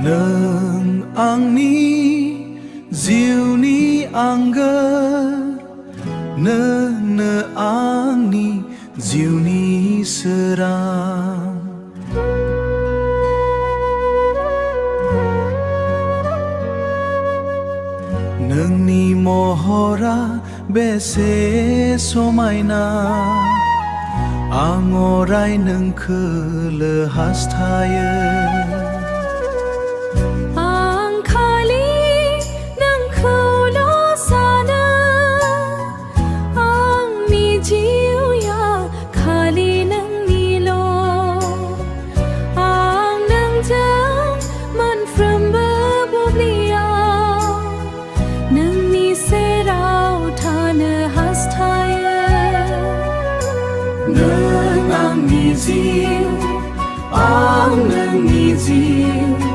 Nang angni jiwni angga ne angni jiwni serang नोंनि महरा बेसे समायना आं अराय नोंखौल' हास्थायो आं खालि नोंखौल' सानो आंनि जिउया खालि नोंनिल' आं नोंजों मोनफ्रोमबो बुब्लियाव नोंनि सेराव थानो हास्थायो नों आंनि जिउ आं नोंनि जिउ